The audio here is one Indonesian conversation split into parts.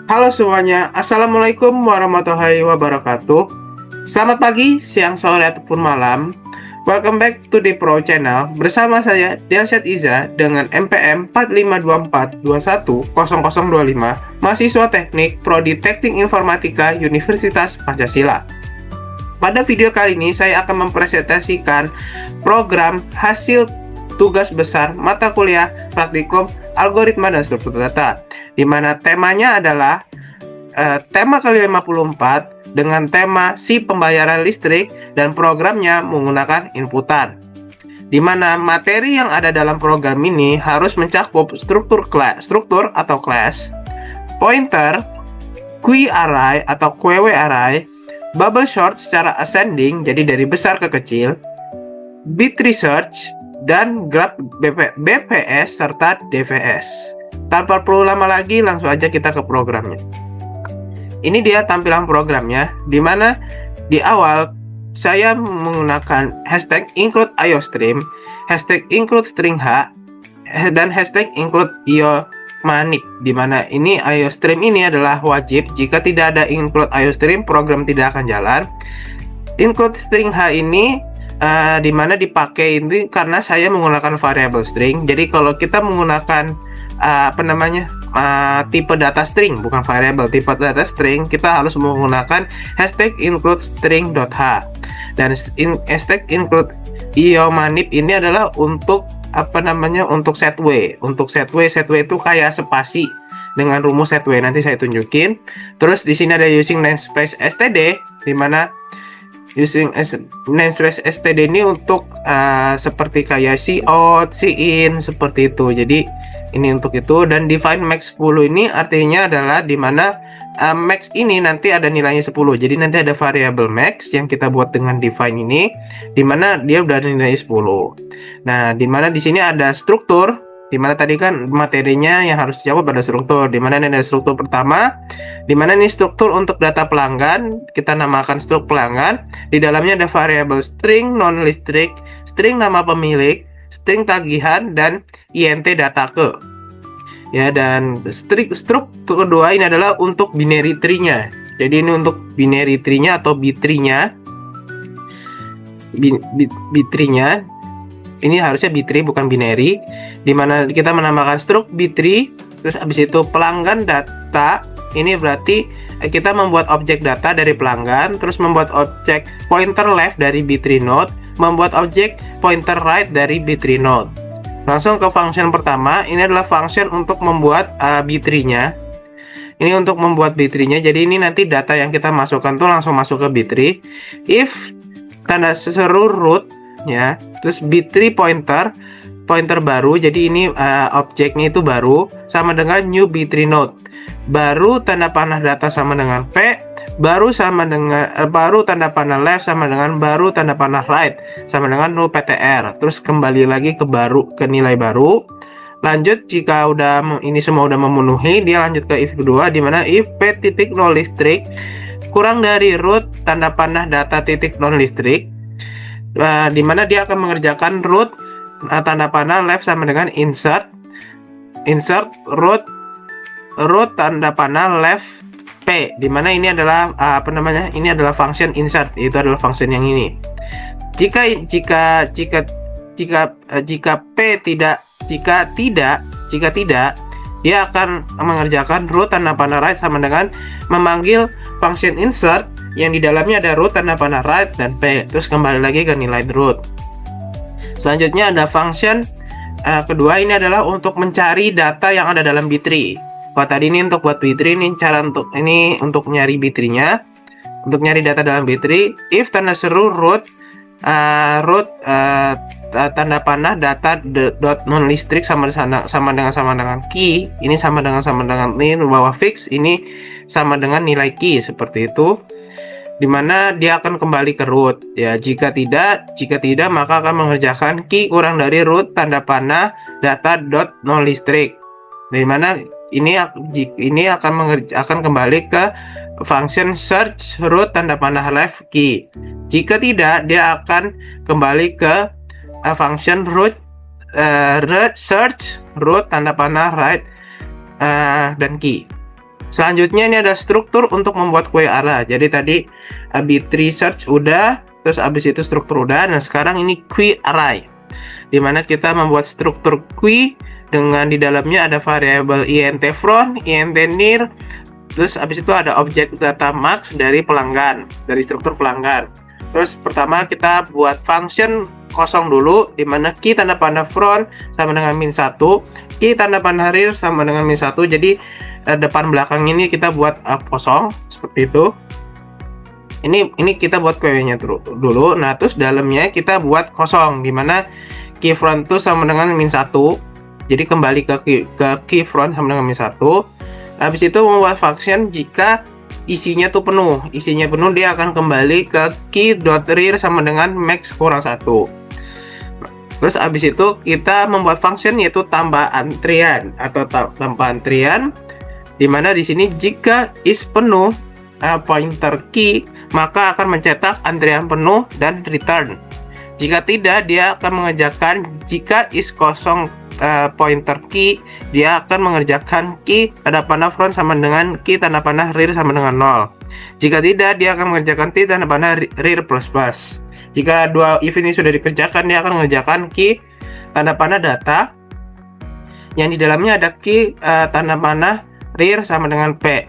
Halo semuanya, Assalamualaikum warahmatullahi wabarakatuh. Selamat pagi, siang, sore, ataupun malam. Welcome back to the Pro Channel. Bersama saya, Delsyad Iza, dengan MPM 4524210025, mahasiswa teknik Prodi Teknik Informatika Universitas Pancasila. Pada video kali ini, saya akan mempresentasikan program hasil tugas besar mata kuliah praktikum algoritma dan struktur data, di mana temanya adalah tema ke-54 dengan tema si pembayaran listrik dan programnya menggunakan inputan, di mana materi yang ada dalam program ini harus mencakup struktur atau class, pointer, query atau queue array, bubble sort secara ascending, jadi dari besar ke kecil, bit research, dan graph BPS serta DVS. Tanpa perlu lama lagi, langsung aja kita ke programnya. Ini dia tampilan programnya, di mana di awal saya menggunakan hashtag include IOStream, hashtag include string H, dan hashtag include IOManip, di mana ini IOStream ini adalah wajib. Jika tidak ada include IOStream, program tidak akan jalan. Include string H ini di mana dipakai ini karena saya menggunakan variable string. Jadi kalau kita menggunakan tipe data string, bukan variable, tipe data string, kita harus menggunakan hashtag include string.h. Dan hashtag include IOManip ini adalah untuk untuk setway. Untuk setway itu kayak spasi dengan rumus setway, nanti saya tunjukin. Terus di sini ada using namespace std, di mana using namespace std ini untuk seperti kayak cout, cin, seperti itu. Jadi ini untuk itu. Dan define max 10 ini artinya adalah dimana max ini nanti ada nilainya 10. Jadi nanti ada variable max yang kita buat dengan define ini, dimana dia udah ada nilai 10. Nah, dimana di sini ada struktur, dimana tadi kan materinya yang harus dijawab ada struktur, dimana ini ada struktur pertama, dimana ini struktur untuk data pelanggan, kita namakan struktur pelanggan. Di dalamnya ada variabel string non listrik, string nama pemilik, string tagihan, dan int data ke. Ya, dan struktur kedua ini adalah untuk binary tree-nya. Jadi ini untuk binary tree-nya atau bit tree-nya. Bit tree-nya ini harusnya bit tree bukan binary, dimana kita menambahkan struk bit tree. Terus habis itu pelanggan data, ini berarti kita membuat objek data dari pelanggan, terus membuat objek pointer left dari bit tree node, membuat objek pointer right dari bit tree node. Langsung ke function pertama, ini adalah function untuk membuat bit tree-nya. Ini untuk membuat bit tree-nya, jadi ini nanti data yang kita masukkan tuh langsung masuk ke bit tree. If tanda seru root ya, terus bit tree pointer baru, jadi ini objeknya itu baru sama dengan new bit tree node, baru tanda panah data sama dengan p, baru tanda panah left sama dengan baru tanda panah right sama dengan null ptr. Terus kembali lagi ke nilai baru. Lanjut, jika ini semua udah memenuhi, dia lanjut ke if kedua, dimana if p titik non listrik kurang dari root tanda panah data titik non listrik, dimana dia akan mengerjakan root tanda panah left sama dengan insert root tanda panah left p, dimana ini adalah ini adalah function insert, itu adalah function yang ini. Jika tidak, dia akan mengerjakan root tanda panah right sama dengan memanggil function insert yang di dalamnya ada root tanda panah right dan p, terus kembali lagi ke nilai root. Selanjutnya ada function kedua, ini adalah untuk mencari data yang ada dalam bit tree. Kalau tadi ini untuk buat bit tree, ini cara untuk nyari bit tree-nya, untuk nyari data dalam bit tree. If tanda seru root tanda panah data dot non listrik sama dengan key, ini sama dengan ini bawah fix, ini sama dengan nilai key, seperti itu, dimana dia akan kembali ke root ya. Jika tidak maka akan mengerjakan key kurang dari root tanda panah data dot non listrik, dimana ini akan kembali ke function search root tanda panah left key. Jika tidak, dia akan kembali ke function root search root tanda panah right dan key. Selanjutnya ini ada struktur untuk membuat query array. Jadi tadi B3 search udah, terus abis itu struktur udah. Nah sekarang ini query array, dimana kita membuat struktur query dengan di dalamnya ada variabel int front, int near, terus abis itu ada objek data max dari pelanggan, dari struktur pelanggan. Terus pertama kita buat function kosong dulu, dimana key tanda panah front sama dengan -1, key tanda panah rear sama dengan -1. Jadi depan belakang ini kita buat kosong seperti itu. Ini kita buat query-nya dulu. Nah terus dalamnya kita buat kosong, dimana key front itu sama dengan -1. Jadi kembali ke key front sama dengan -1. Habis itu membuat function jika isinya tuh penuh. Isinya penuh dia akan kembali ke key.rear sama dengan max kurang 1. Terus habis itu kita membuat function yaitu tambah antrian atau tambah antrian, dimana di sini jika is penuh pointer key maka akan mencetak antrian penuh dan return. Jika tidak, dia akan mengerjakan jika is kosong pointer key, dia akan mengerjakan key tanda panah front sama dengan key tanda panah rear sama dengan 0. Jika tidak, dia akan mengerjakan key tanda panah rear plus plus. Jika dua if ini sudah dikerjakan, dia akan mengerjakan key tanda panah data yang di dalamnya ada key tanda panah rear sama dengan P.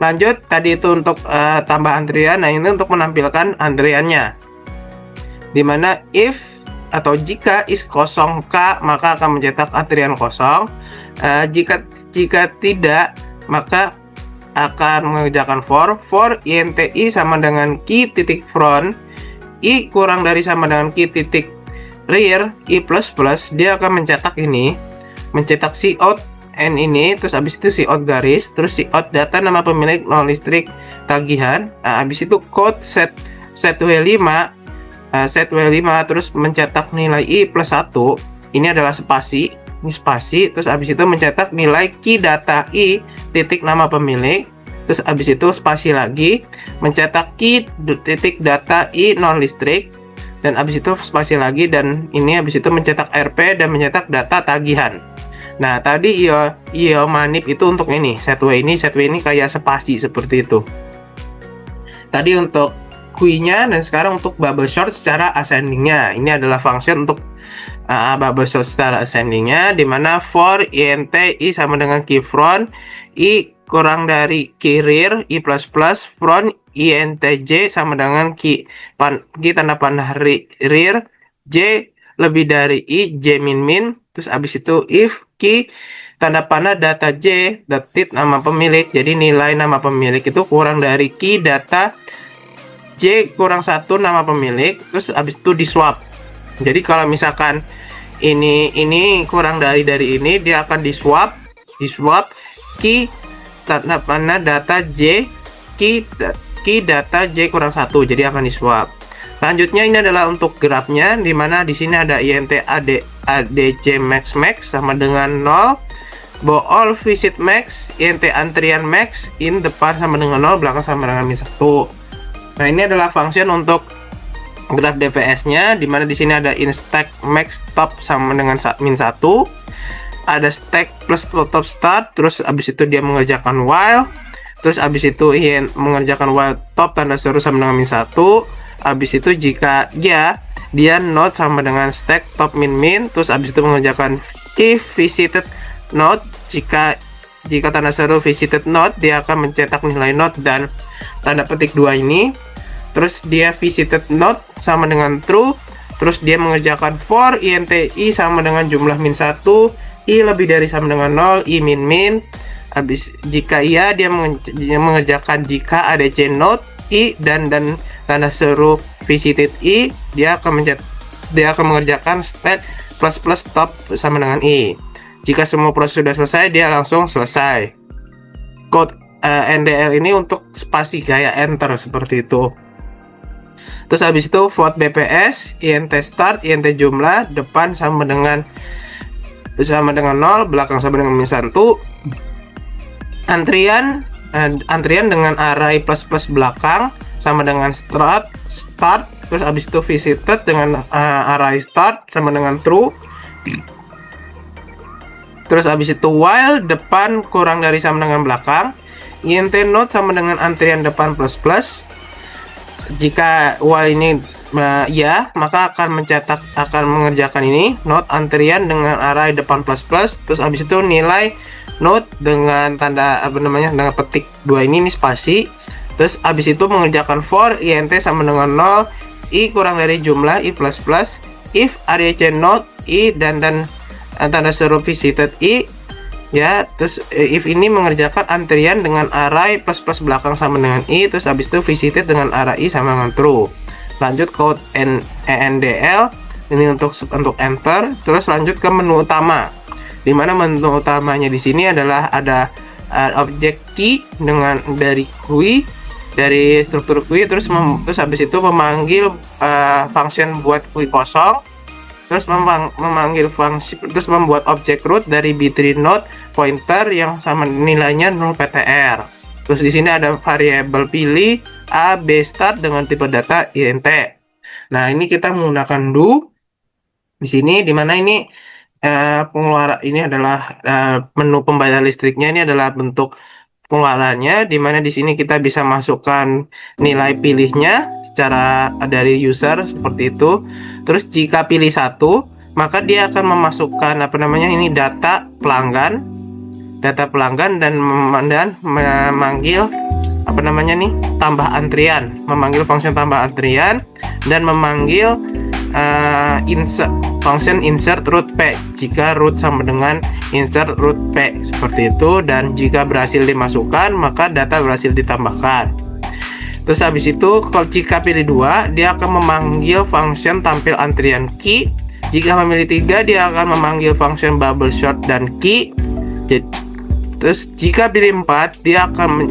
Lanjut, tadi itu untuk tambah antrian. Nah ini untuk menampilkan antriannya, dimana if atau jika is kosong K maka akan mencetak antrian kosong. Jika tidak maka akan mengerjakan for inti sama dengan key titik front, i kurang dari sama dengan key titik rear, i plus plus, dia akan mencetak ini, mencetak cout n ini, terus habis itu cout garis, terus cout data nama pemilik non listrik tagihan. Nah, habis itu code set W5 set W5, terus mencetak nilai i plus 1. Ini adalah spasi, ini spasi, terus habis itu mencetak nilai key data i titik nama pemilik, terus habis itu spasi lagi mencetak key titik data i non listrik, dan habis itu spasi lagi, dan ini habis itu mencetak RP dan mencetak data tagihan. Nah tadi io manip itu untuk ini set W ini kayak spasi seperti itu tadi untuk queue-nya. Dan sekarang untuk bubble sort secara ascending-nya, ini adalah function untuk bubble sort secara ascending-nya, dimana for int i sama dengan key front, i kurang dari key rear, i plus plus, front int j sama dengan key tanda panah rear, j lebih dari i, j min min. Terus abis itu if key tanda panah data j detit nama pemilik, jadi nilai nama pemilik itu kurang dari key data j kurang 1 nama pemilik, terus habis itu di swap. Jadi kalau misalkan ini kurang dari ini, dia akan di swap key tanda panah data j key data j kurang 1, jadi akan di swap. Selanjutnya ini adalah untuk grafnya, dimana di sini ada int adc max sama dengan 0, all visit max, int antrian max, in depan sama dengan 0, belakang sama dengan -1. Nah ini adalah function untuk graf DPS-nya, dimana di sini ada in stack max top sama dengan -1, ada stack plus top start, terus abis itu dia mengerjakan while, terus abis itu mengerjakan while top tanda seru sama dengan -1. Abis itu jika dia not sama dengan stack top min min, terus abis itu mengerjakan if visited not, jika tanda seru visited not, dia akan mencetak nilai not dan tanda petik 2 ini. Terus dia visited not sama dengan true, terus dia mengerjakan for inti sama dengan jumlah -1, i lebih dari sama dengan 0, i min min. Habis jika iya, dia mengerjakan jika adc not i dan tanda seru visited i, dia akan mengerjakan stack plus plus top sama dengan i. Jika semua proses sudah selesai, dia langsung selesai. Code NDL ini untuk spasi kayak enter seperti itu. Terus habis itu vote BPS, int start, int jumlah, depan sama dengan 0, belakang sama dengan -1. Antrian dengan array plus plus belakang sama dengan start, terus habis itu visited dengan array start sama dengan true. Terus habis itu while depan kurang dari sama dengan belakang, int node sama dengan antrian depan plus plus. Jika while ini ya, maka akan mengerjakan ini node antrian dengan array depan plus plus. Terus habis itu nilai node dengan tanda dengan petik 2 ini spasi. Terus habis itu mengerjakan for int sama dengan 0, i kurang dari jumlah i plus plus, if array node i dan tanda seru visited i ya. Terus if ini mengerjakan antrian dengan array plus plus belakang sama dengan i, terus habis itu visited dengan array i sama dengan true. Lanjut code endl ini untuk enter. Terus lanjut ke menu utama, dimana menu utamanya di sini adalah ada objek key dengan dari struktur queue. Terus habis itu memanggil function buat queue kosong. Terus memanggil fungsi, terus membuat objek root dari b3 node pointer yang sama nilainya 0 ptr. Terus di sini ada variabel pilih a b start dengan tipe data int. Nah, ini kita menggunakan do di sini, dimana ini pengeluaran ini adalah menu pembayar listriknya, ini adalah bentuk pengeluarannya, dimana di sini kita bisa masukkan nilai pilihnya secara dari user seperti itu. Terus jika pilih satu, maka dia akan memasukkan ini data pelanggan dan memanggil tambah antrian, memanggil function tambah antrian dan memanggil function insert root p jika root sama dengan insert root p seperti itu, dan jika berhasil dimasukkan maka data berhasil ditambahkan. Terus habis itu kalau jika pilih 2, dia akan memanggil function tampil antrian key. Jika memilih 3, dia akan memanggil function bubble sort dan key. Terus jika pilih 4, dia akan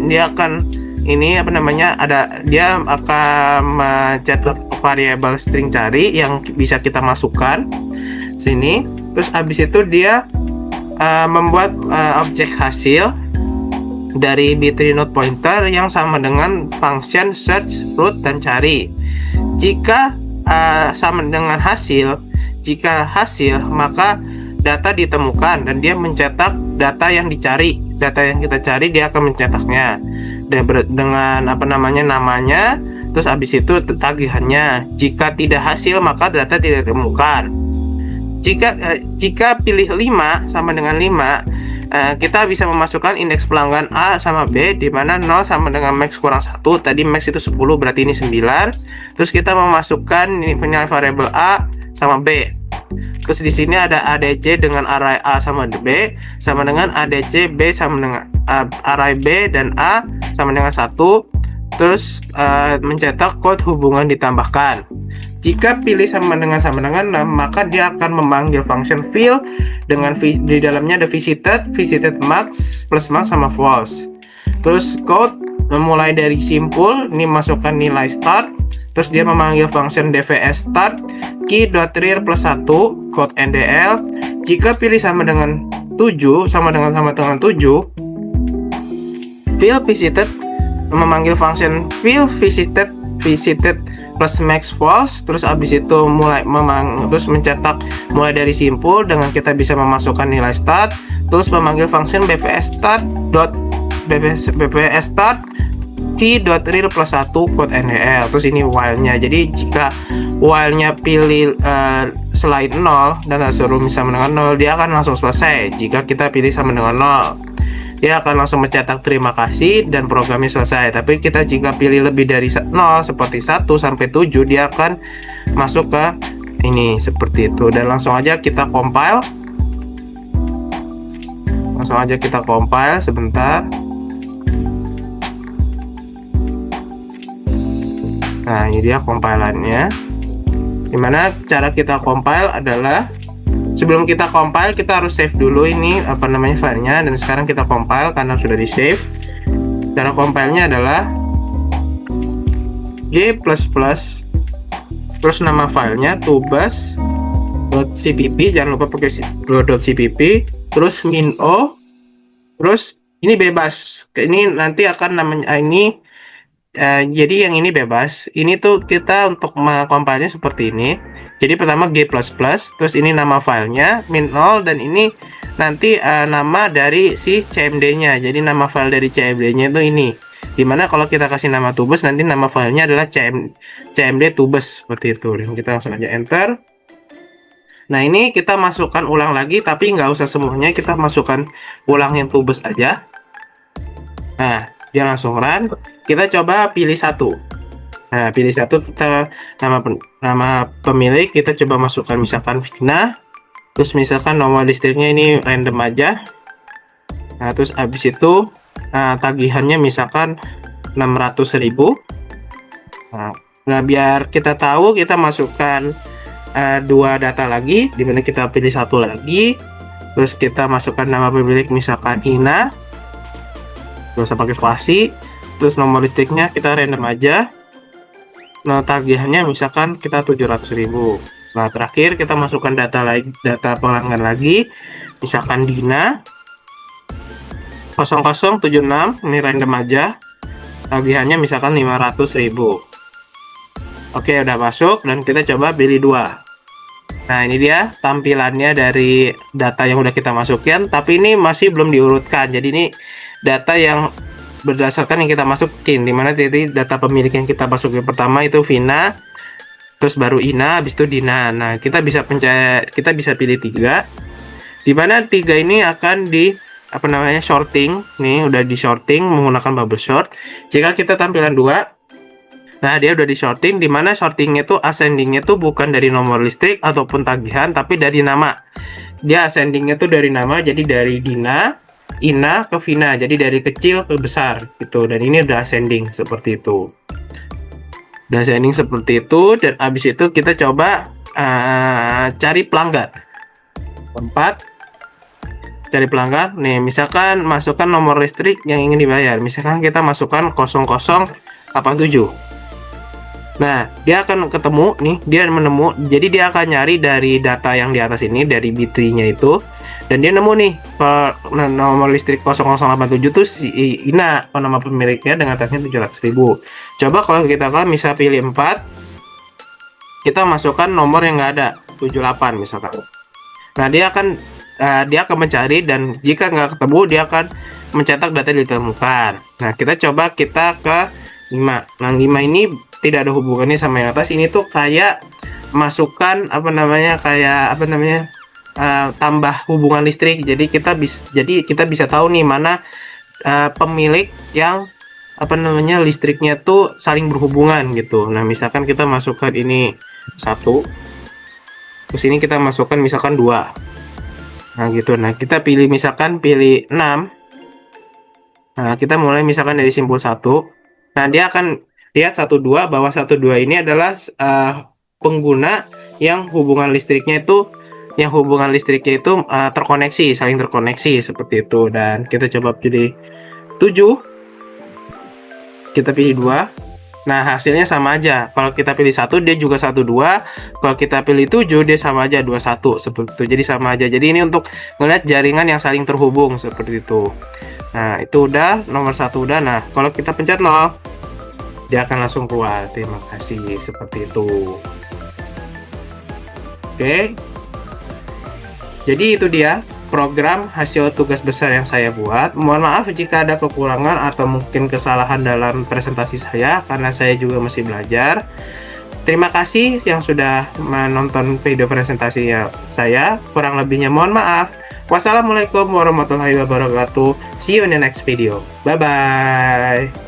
mencetak variabel string cari yang bisa kita masukkan sini. Terus habis itu dia membuat objek hasil dari b3 node pointer yang sama dengan function search, root, dan cari. Jika sama dengan hasil, maka data ditemukan dan dia mencetak data yang dicari. Data yang kita cari dia akan mencetaknya dengan namanya, terus habis itu tagihannya. Jika tidak hasil maka data tidak ditemukan. Jika pilih 5 sama dengan 5, kita bisa memasukkan indeks pelanggan A sama B, di mana 0 sama dengan max kurang 1. Tadi max itu 10, berarti ini 9. Terus kita memasukkan nilai variabel A sama B. Terus di sini ada ADC dengan array A sama B sama dengan ADC B sama dengan array B dan A sama dengan 1. Terus mencetak kode hubungan ditambahkan. Jika pilih sama dengan maka dia akan memanggil function fill dengan di dalamnya ada visited max, plus max sama false. Terus code memulai dari simpul, ini masukkan nilai start. Terus dia memanggil function dvs start key.rear plus 1 code ndl. Jika pilih sama dengan 7 fill visited memanggil function fill visited plus max false. Terus habis itu terus mencetak mulai dari simpul dengan kita bisa memasukkan nilai start. Terus memanggil function bvs start key.rear plus 1 code ndl. Terus ini while-nya. Jadi jika while-nya pilih selain 0 dan suruh sama dengan 0, dia akan langsung selesai. Jika kita pilih sama dengan 0, dia akan langsung mencetak terima kasih dan programnya selesai. Tapi kita jika pilih lebih dari 0 seperti 1 sampai 7, dia akan masuk ke ini seperti itu. Dan langsung aja kita compile. Sebentar. Nah, ini dia compilannya. Dimana cara kita compile adalah sebelum kita compile kita harus save dulu ini filenya, dan sekarang kita compile karena sudah di save. Cara compilenya adalah g++ terus nama filenya tubas.cpp, jangan lupa pakai .cpp, terus -o, terus ini bebas. Ini nanti akan namanya ini jadi yang ini bebas. Ini tuh kita untuk mengcompile-nya seperti ini. Jadi pertama g++, terus ini nama filenya -0, dan ini nanti nama dari si CMD-nya. Jadi nama file dari CMD-nya itu ini. Dimana kalau kita kasih nama tubes, nanti nama filenya adalah CMD tubes seperti itu. Dan kita langsung aja enter. Nah, ini kita masukkan ulang lagi, tapi nggak usah semuanya, kita masukkan ulang yang tubes aja. Nah, dia langsung run. Kita coba pilih satu. Nah, pilih satu, kita nama pemilik kita coba masukkan misalkan Vina. Terus misalkan nomor listriknya ini random aja. Nah, terus habis itu tagihannya misalkan 600.000. Nah, biar kita tahu, kita masukkan dua data lagi, dimana kita pilih satu lagi, terus kita masukkan nama pemilik misalkan Ina, terus pakai spasi, terus nomor listriknya kita random aja. Nah, tagihannya misalkan kita 700.000. Nah, terakhir kita masukkan data pelanggan lagi, misalkan Dina 0076, ini random aja, tagihannya misalkan 500.000. Oke, udah masuk, dan kita coba pilih dua. Nah, ini dia tampilannya dari data yang udah kita masukin, tapi ini masih belum diurutkan. Jadi ini data yang berdasarkan yang kita masukin, dimana jadi data pemilik yang kita masukin pertama itu Vina, terus baru Ina, habis itu Dina. Nah, kita bisa pilih 3, dimana 3 ini akan di sorting. Nih udah di sorting menggunakan bubble sort. Jika kita tampilan 2, nah dia udah di sorting, dimana sortingnya itu ascendingnya tuh bukan dari nomor listrik ataupun tagihan, tapi dari nama. Dia ascendingnya tuh dari nama, jadi dari Dina, Ina ke Vina, jadi dari kecil ke besar gitu. Dan ini udah ascending seperti itu. Udah ascending seperti itu, dan habis itu kita coba cari pelanggan. 4, cari pelanggan. Nih, misalkan masukkan nomor listrik yang ingin dibayar. Misalkan kita masukkan 0087. Nah, dia akan ketemu nih, dia menemu. Jadi dia akan nyari dari data yang di atas ini, dari B3-nya itu. Dan dia nemu nih nomor listrik 0087 tuh si Ina, nama pemiliknya dengan tagihan 700.000. Coba kalau kita bisa pilih 4, kita masukkan nomor yang nggak ada, 78 misalkan. Nah, dia akan mencari, dan jika nggak ketemu dia akan mencetak data yang ditemukan. Nah, kita coba ke 5. Nah, 5 ini tidak ada hubungannya sama yang atas. Ini tuh kayak masukkan tambah hubungan listrik. Jadi kita bisa tahu nih mana pemilik yang listriknya tuh saling berhubungan gitu. Nah, misalkan kita masukkan ini 1, terus ini kita masukkan misalkan 2. Nah, gitu. Nah, kita pilih 6. Nah, kita mulai misalkan dari simbol 1. Nah, dia akan lihat 12, bahwa 12 ini adalah pengguna yang hubungan listriknya itu terkoneksi, saling terkoneksi seperti itu. Dan kita coba pilih 7, kita pilih 2. Nah, hasilnya sama aja. Kalau kita pilih 1, dia juga 12. Kalau kita pilih 7, dia sama aja 21 seperti itu. Jadi sama aja. Jadi ini untuk melihat jaringan yang saling terhubung seperti itu. Nah, itu udah, nomor 1 udah. Nah, kalau kita pencet 0, dia akan langsung keluar. Terima kasih, seperti itu. Oke. Jadi itu dia program hasil tugas besar yang saya buat. Mohon maaf jika ada kekurangan atau mungkin kesalahan dalam presentasi saya, karena saya juga masih belajar. Terima kasih yang sudah menonton video presentasi saya. Kurang lebihnya mohon maaf. Wassalamualaikum warahmatullahi wabarakatuh. See you in the next video. Bye bye.